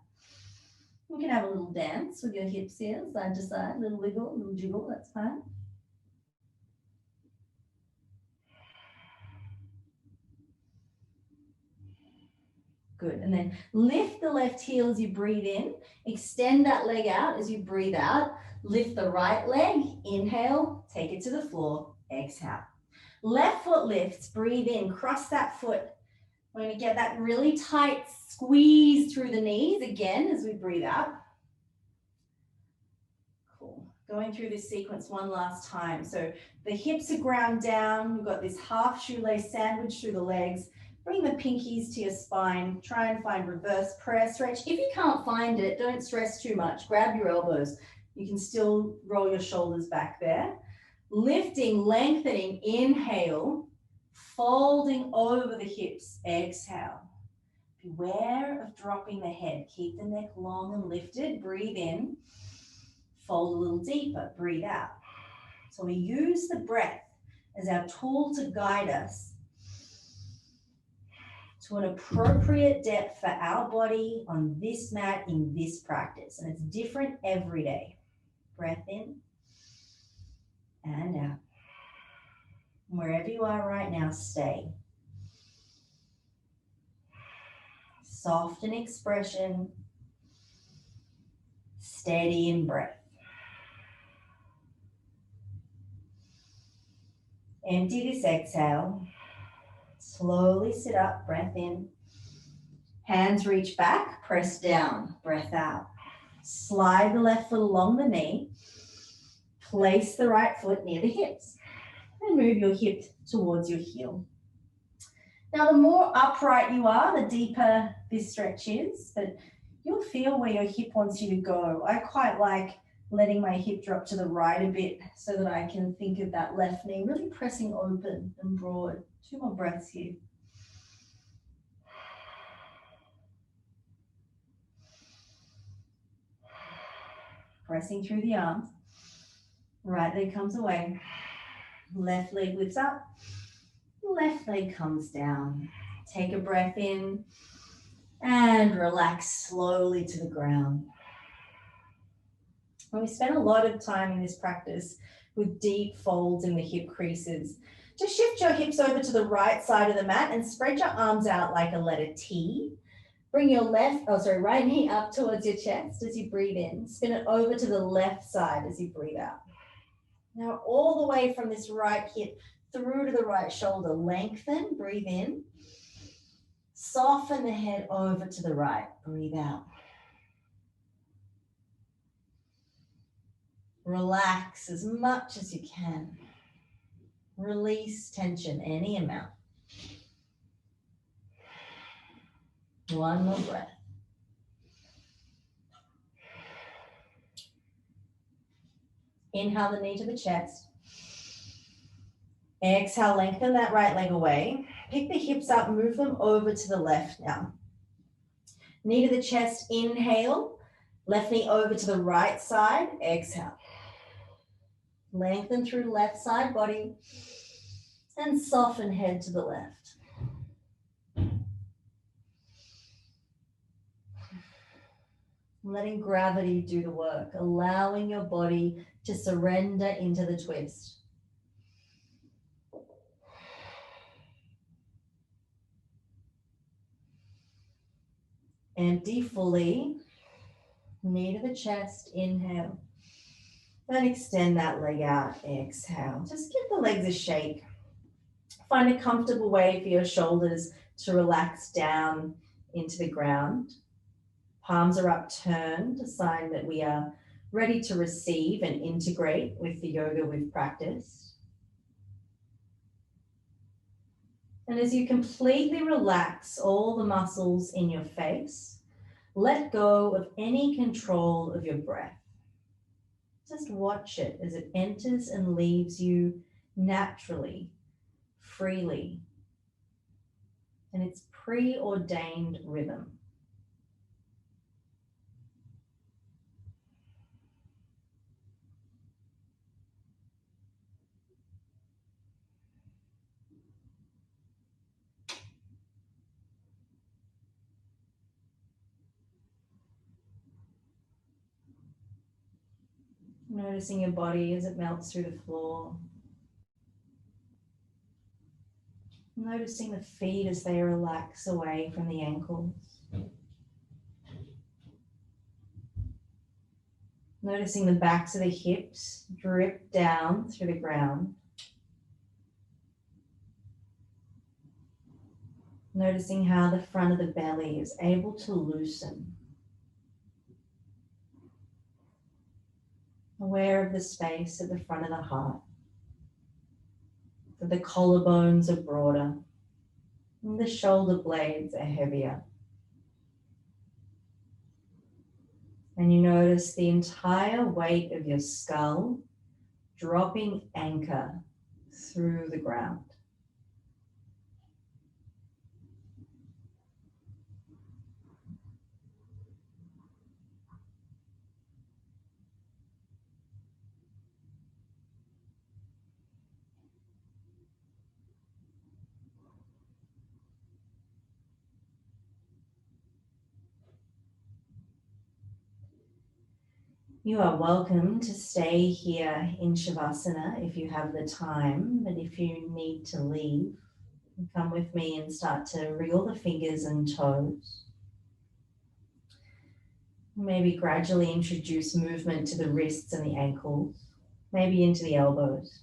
[SPEAKER 1] You can have a little dance with your hips here, side to side, little wiggle, little jiggle, that's fine. Good, and then lift the left heel as you breathe in, extend that leg out as you breathe out, lift the right leg, inhale, take it to the floor, exhale. Left foot lifts, breathe in, cross that foot. We're going to get that really tight squeeze through the knees again as we breathe out. Cool. Going through this sequence one last time. So the hips are ground down. We've got this half shoelace sandwich through the legs. Bring the pinkies to your spine. Try and find reverse prayer stretch. If you can't find it, don't stress too much. Grab your elbows. You can still roll your shoulders back there. Lifting, lengthening, inhale. Folding over the hips, exhale. Beware of dropping the head. Keep the neck long and lifted. Breathe in. Fold a little deeper. Breathe out. So we use the breath as our tool to guide us to an appropriate depth for our body on this mat in this practice. And it's different every day. Breath in and out. Wherever you are right now, stay. Soften expression, steady in breath. Empty this exhale. Slowly sit up, breath in. Hands reach back, press down, breath out. Slide the left foot along the knee. Place the right foot near the hips. And move your hip towards your heel. Now, the more upright you are, the deeper this stretch is, but you'll feel where your hip wants you to go. I quite like letting my hip drop to the right a bit so that I can think of that left knee really pressing open and broad. 2 more breaths here. Pressing through the arms. Right leg comes away. Left leg lifts up, left leg comes down. Take a breath in and relax slowly to the ground. And we spend a lot of time in this practice with deep folds in the hip creases. Just shift your hips over to the right side of the mat and spread your arms out like a letter T. Bring your right knee up towards your chest as you breathe in. Spin it over to the left side as you breathe out. Now all the way from this right hip through to the right shoulder, lengthen, breathe in. Soften the head over to the right, breathe out. Relax as much as you can. Release tension, any amount. One more breath. Inhale the knee to the chest. Exhale, lengthen that right leg away. Pick the hips up, move them over to the left now. Knee to the chest, inhale. Left knee over to the right side, exhale. Lengthen through left side body and soften head to the left. letting gravity do the work, allowing your body to surrender into the twist. Empty fully, knee to the chest, inhale. Then extend that leg out, exhale. Just give the legs a shake. Find a comfortable way for your shoulders to relax down into the ground. Palms are upturned, a sign that we are ready to receive and integrate with the yoga we've practiced. And as you completely relax all the muscles in your face, let go of any control of your breath. Just watch it as it enters and leaves you naturally, freely, in its preordained rhythm. Noticing your body as it melts through the floor. Noticing the feet as they relax away from the ankles. Noticing the backs of the hips drip down through the ground. Noticing how the front of the belly is able to loosen. Aware of the space at the front of the heart. That the collarbones are broader and the shoulder blades are heavier. And you notice the entire weight of your skull dropping anchor through the ground. You are welcome to stay here in Shavasana if you have the time, but if you need to leave, come with me and start to wriggle the fingers and toes. Maybe gradually introduce movement to the wrists and the ankles, maybe into the elbows.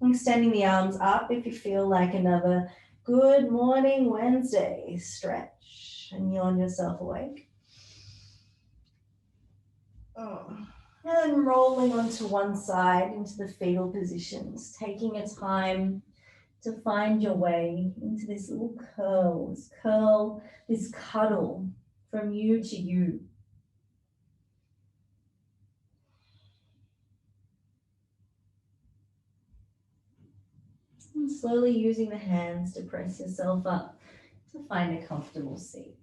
[SPEAKER 1] Extending the arms up if you feel like another good morning Wednesday stretch and yawn yourself awake. And then rolling onto one side into the fetal positions, taking a time to find your way into this little curl, this cuddle from you to you. And slowly using the hands to press yourself up to find a comfortable seat.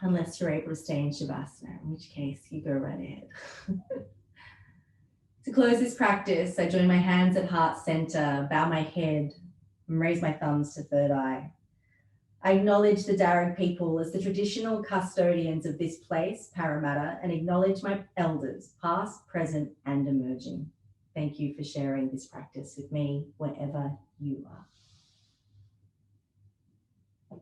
[SPEAKER 1] Unless you're able to stay in Shavasana, in which case you go right ahead. To close this practice, I join my hands at heart center, bow my head, and raise my thumbs to third eye. I acknowledge the Darug people as the traditional custodians of this place, Parramatta, and acknowledge my elders, past, present, and emerging. Thank you for sharing this practice with me wherever you are.